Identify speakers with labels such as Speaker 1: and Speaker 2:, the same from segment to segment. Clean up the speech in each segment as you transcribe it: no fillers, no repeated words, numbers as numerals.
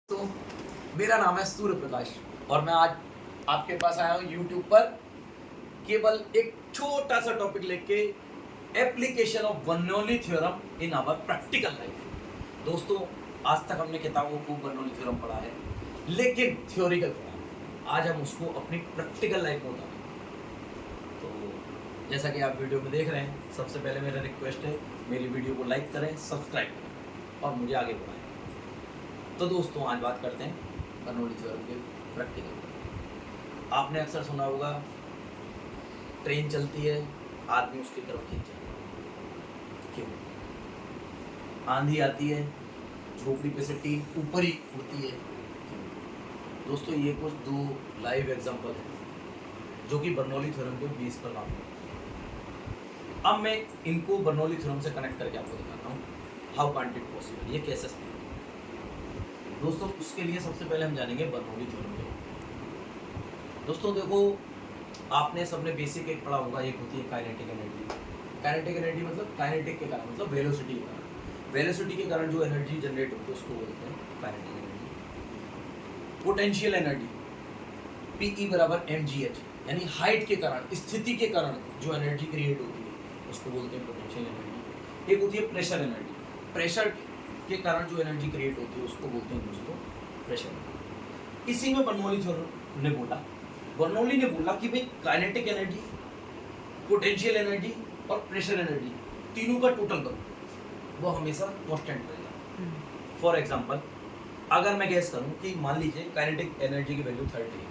Speaker 1: तो मेरा नाम है सूर्य प्रकाश और मैं आज आपके पास आया हूँ यूट्यूब पर केवल एक छोटा सा टॉपिक लेके application of Bernoulli theorem in our practical life. दोस्तों, आज तक हमने किताबों को बर्नौली थ्योरम पढ़ा है, लेकिन थ्योरिकल पढ़ा है। आज हम उसको अपनी प्रैक्टिकल लाइफ में उतारेंगे। तो जैसा कि आप वीडियो में देख रहे हैं, सबसे पहले मेरा रिक्वेस्ट है, मेरी वीडियो को लाइक करें, सब्सक्राइब करें और मुझे आगे बढ़ाएं। तो दोस्तों, आज बात करते हैं बर्नौली थ्योरम के प्रैक्टिकल पर। आपने अक्सर सुना होगा, ट्रेन चलती है, आदमी उसकी तरफ खींच जाता है। क्यों? आंधी आती है, झोपड़ी पे से टीन ऊपर ही उड़ती है। क्यों? दोस्तों, ये कुछ दो लाइव एग्जांपल है जो कि बर्नौली थ्योरम के बेस पर काम करते हैं। अब मैं इनको बर्नौली थ्योरम से कनेक्ट करके आपको दिखाता हूँ हाउ कांट इट पॉसिबल, ये कैसे संभव। दोस्तों, उसके लिए सबसे पहले हम जानेंगे बर्नौली थ्योरम क्या है। दोस्तों देखो, आपने सबने बेसिक एक पढ़ा होगा, एक होती है काइनेटिक एनर्जी। काइनेटिक एनर्जी मतलब काइनेटिक के कारण, मतलब वेलोसिटी के कारण। वेलोसिटी के कारण जो एनर्जी जनरेट होती है उसको बोलते हैं kinetic energy. Potential energy PE बराबर mgh, यानी हाइट के कारण, स्थिति के कारण जो एनर्जी क्रिएट होती है उसको बोलते हैं पोटेंशियल एनर्जी। एक होती है प्रेशर एनर्जी, प्रेशर के कारण जो एनर्जी क्रिएट होती है उसको बोलते हैं दोस्तों प्रेशर। इसी में बर्नौली थ्योरम ने बोला, बर्नौली ने बोला कि भाई काइनेटिक एनर्जी, पोटेंशियल एनर्जी और प्रेशर एनर्जी तीनों का टोटल करो, वो हमेशा कांस्टेंट रहेगा। फॉर एग्जांपल, अगर मैं गैस करूं कि मान लीजिए काइनेटिक एनर्जी की वैल्यू 30 है,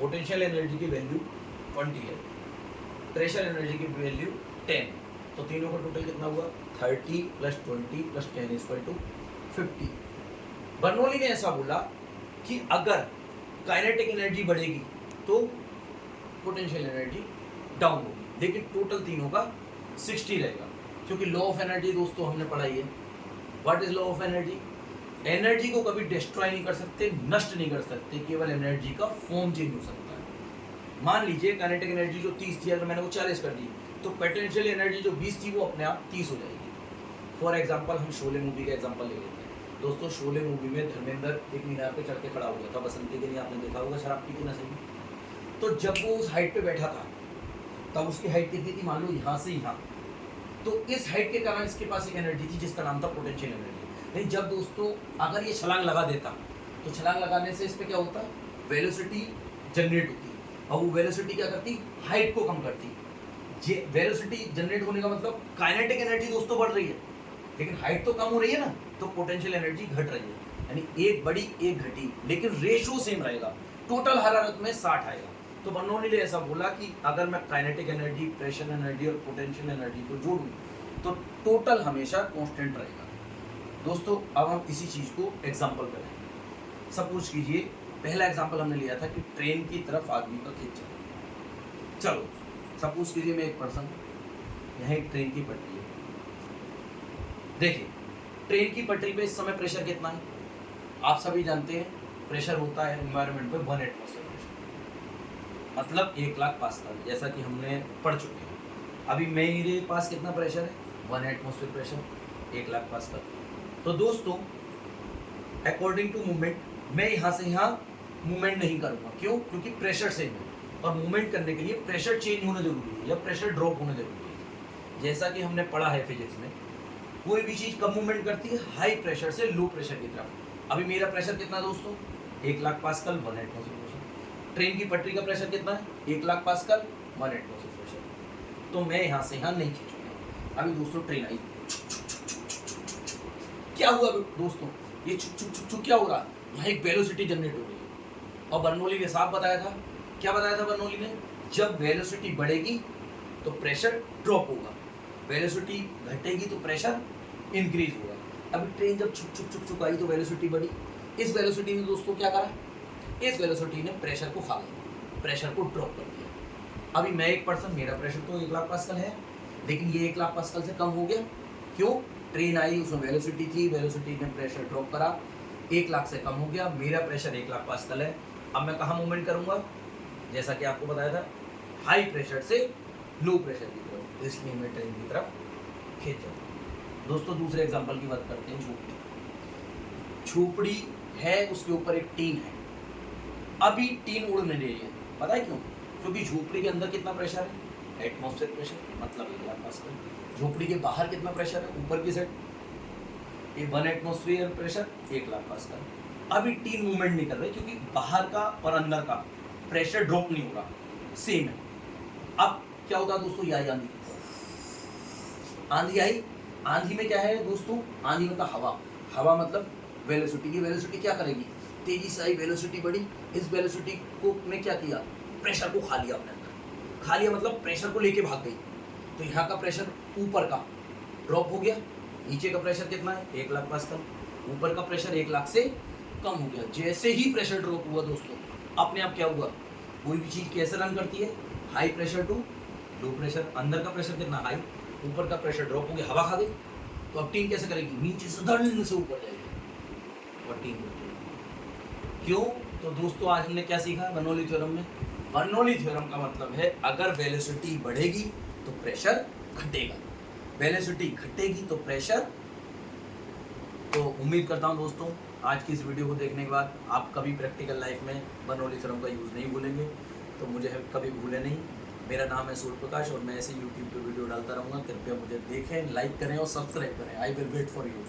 Speaker 1: पोटेंशियल एनर्जी की वैल्यू 20 है, प्रेशर एनर्जी की वैल्यू 10, तो तीनों का टोटल कितना हुआ? 30 + 20 + 10 = 50। बर्नौली ने ऐसा बोला कि अगर काइनेटिक एनर्जी बढ़ेगी तो पोटेंशियल एनर्जी डाउन होगी, लेकिन टोटल तीनों का 60 रहेगा। क्योंकि लॉ ऑफ एनर्जी दोस्तों हमने पढ़ाई है। What is law of energy? Energy को कभी डिस्ट्रॉय नहीं कर सकते, नष्ट नहीं कर सकते, केवल एनर्जी का फॉर्म चेंज हो सकता है। मान लीजिए काइनेटिक एनर्जी जो 30 थी, अगर मैंने वो 40 कर दी, तो पोटेंशियल एनर्जी जो 20 थी वो अपने आप 30 हो जाएगी। फॉर एग्जाम्पल, हम शोले मूवी का एग्जाम्पल ले लेते हैं। दोस्तों, शोले मूवी में धर्मेंद्र एक मीनार पे चढ़ के खड़ा हुआ था, बसंती के लिए आपने देखा होगा, शराब पी के नशे में। तो जब वो उस हाइट पे बैठा था, तब उसकी हाइट कितनी थी? मान लो यहाँ से यहाँ। तो इस हाइट के कारण इसके पास एक एनर्जी थी जिसका नाम था पोटेंशियल एनर्जी। नहीं, जब दोस्तों अगर ये छलांग लगा देता, तो छलांग लगाने से इस पर क्या होता? वेलोसिटी जनरेट होती, और वो वेलोसिटी क्या करती? हाइट को कम करती। वेलोसिटी जनरेट होने का मतलब काइनेटिक एनर्जी दोस्तों बढ़ रही है, लेकिन हाइट तो कम हो रही है ना, तो पोटेंशियल एनर्जी घट रही है। यानी एक बढ़ी एक घटी, लेकिन रेशो सेम रहेगा, टोटल हरारत में 60 आएगा। तो बर्नौली ने ऐसा बोला कि अगर मैं काइनेटिक एनर्जी, प्रेशर एनर्जी और पोटेंशियल एनर्जी को जोड़ूं तो टोटल हमेशा कांस्टेंट रहेगा। दोस्तों, अब हम इसी चीज़ को एग्जाम्पल पे लेंगे। सपोज कीजिए, पहला एग्जाम्पल हमने लिया था कि ट्रेन की तरफ आदमी का खींचा। चलो सपोज कीजिए मैं एक पर्सन, यहाँ एक ट्रेन की पटरी है। देखिए, ट्रेन की पटरी पे इस समय प्रेशर कितना है? आप सभी जानते हैं, प्रेशर होता है एनवायरनमेंट पे 1 एटमॉस्फेयर प्रेशर, मतलब 1,00,000 पास्कल, जैसा कि हमने पढ़ चुके हैं। अभी मेरे पास कितना प्रेशर है? 1 एटमॉस्फेयर प्रेशर, 1,00,000 पास्कल। तो दोस्तों, अकॉर्डिंग टू मूवमेंट, मैं यहाँ से यहाँ मूवमेंट नहीं करूँगा। क्यों? क्योंकि प्रेशर सेम है, और मूवमेंट करने के लिए प्रेशर चेंज होना जरूरी है या प्रेशर ड्रॉप होना जरूरी है। जैसा कि हमने पढ़ा है फिजिक्स में, कोई भी चीज कब मूवमेंट करती है? हाई प्रेशर से लो प्रेशर की तरफ। अभी मेरा प्रेशर कितना दोस्तों? 1,00,000 पास्कल, 1 एटमॉस्फेयर प्रेशर। ट्रेन की पटरी का प्रेशर कितना है? 1,00,000 पास्कल, 1 एटमॉस्फेयर प्रेशर। तो मैं यहाँ से यहाँ नहीं खींचूंगा। अभी दोस्तों ट्रेन आई, क्या हुआ दोस्तों? ये छुक छुक छुक छुक क्या हो रहा? यहाँ एक वेलोसिटी जनरेट हो रही है। और बर्नौली ने साफ बताया था, क्या बताया था बर्नौली ने? जब वेलोसिटी बढ़ेगी तो प्रेशर ड्रॉप होगा, वेलोसिटी घटेगी तो प्रेशर इंक्रीज होगा। अभी ट्रेन जब छुक छुक छुक छुक आई तो वेलोसिटी बढ़ी। इस वेलोसिटी ने दोस्तों क्या करा? इस वेलोसिटी ने प्रेशर को खा लिया, प्रेशर को ड्रॉप कर दिया। अभी मैं एक पर्सन, मेरा प्रेशर तो 1,00,000 पास्कल है, लेकिन ये 1,00,000 पास्कल से कम हो गया। क्यों? ट्रेन आई, उसमें वेलोसिटी थी, वेलोसिटी ने प्रेशर ड्रॉप करा, 1,00,000 से कम हो गया। मेरा प्रेशर 1,00,000 पास्कल है। अब मैं कहाँ मूवमेंट करूँगा? जैसा कि आपको बताया था, हाई प्रेशर से लो प्रेशर की तरफ, इसलिए मैं ट्रेन की तरफ खींच जाऊँ। दोस्तों, दूसरे एग्जांपल की बात करते हैं, झोपड़ी। झोपड़ी है उसके ऊपर एक टीन है। अभी टीन उड़ नहीं रही है, पता है क्यों? क्योंकि झोपड़ी के अंदर कितना प्रेशर है? एटमॉस्फेयर प्रेशर, मतलब 1 लाख पास्कल। झोपड़ी के बाहर कितना प्रेशर है? ऊपर की side 1 atmosphere pressure 1 lakh pascal. अभी टीन मूवमेंट नहीं कर रही क्योंकि बाहर का और अंदर का प्रेशर ड्रॉप नहीं हो रहा, सेम है। अब क्या होता है दोस्तों? ये आई आंधी, आंधी आई। आंधी में क्या है दोस्तों? आंधी में का हवा, हवा मतलब वेलोसिटी। ये वेलोसिटी क्या करेगी? तेजी से आई, वेलोसिटी बढ़ी। इस वेलोसिटी को ने क्या किया? प्रेशर को खा लिया अपने अंदर। खा लिया मतलब प्रेशर को लेके भाग गई। तो यहाँ का प्रेशर ऊपर का ड्रॉप हो गया। नीचे का प्रेशर कितना है? 1 लाख पास्कल। ऊपर का प्रेशर 1 लाख से कम हो गया। जैसे ही प्रेशर ड्रॉप हुआ दोस्तों, अपने आप क्या हुआ? कोई भी चीज़ कैसे रन करती है? High pressure to low pressure. अंदर का प्रेशर कितना? हाई। ऊपर का प्रेशर ड्रॉप हो गया, हवा खा गई। तो अब टीन कैसे करेगी? नीचे से धड़ल्ले से ऊपर जाएगी और टीन उड़ेगी। क्यों? तो दोस्तों आज हमने क्या सीखा बर्नौली थ्योरम में? बर्नौली थ्योरम का मतलब है अगर वेलोसिटी बढ़ेगी तो प्रेशर घटेगा, वेलोसिटी घटेगी तो प्रेशर। तो उम्मीद करता हूँ दोस्तों आज की इस वीडियो को देखने के बाद आप कभी प्रैक्टिकल लाइफ में बर्नौली थ्योरम का यूज़ नहीं भूलेंगे। तो मुझे कभी भूले नहीं। मेरा नाम है सूर्य प्रकाश और मैं ऐसे यूट्यूब पे वीडियो डालता रहूँगा। कृपया मुझे देखें, लाइक करें और सब्सक्राइब करें। I will wait for you.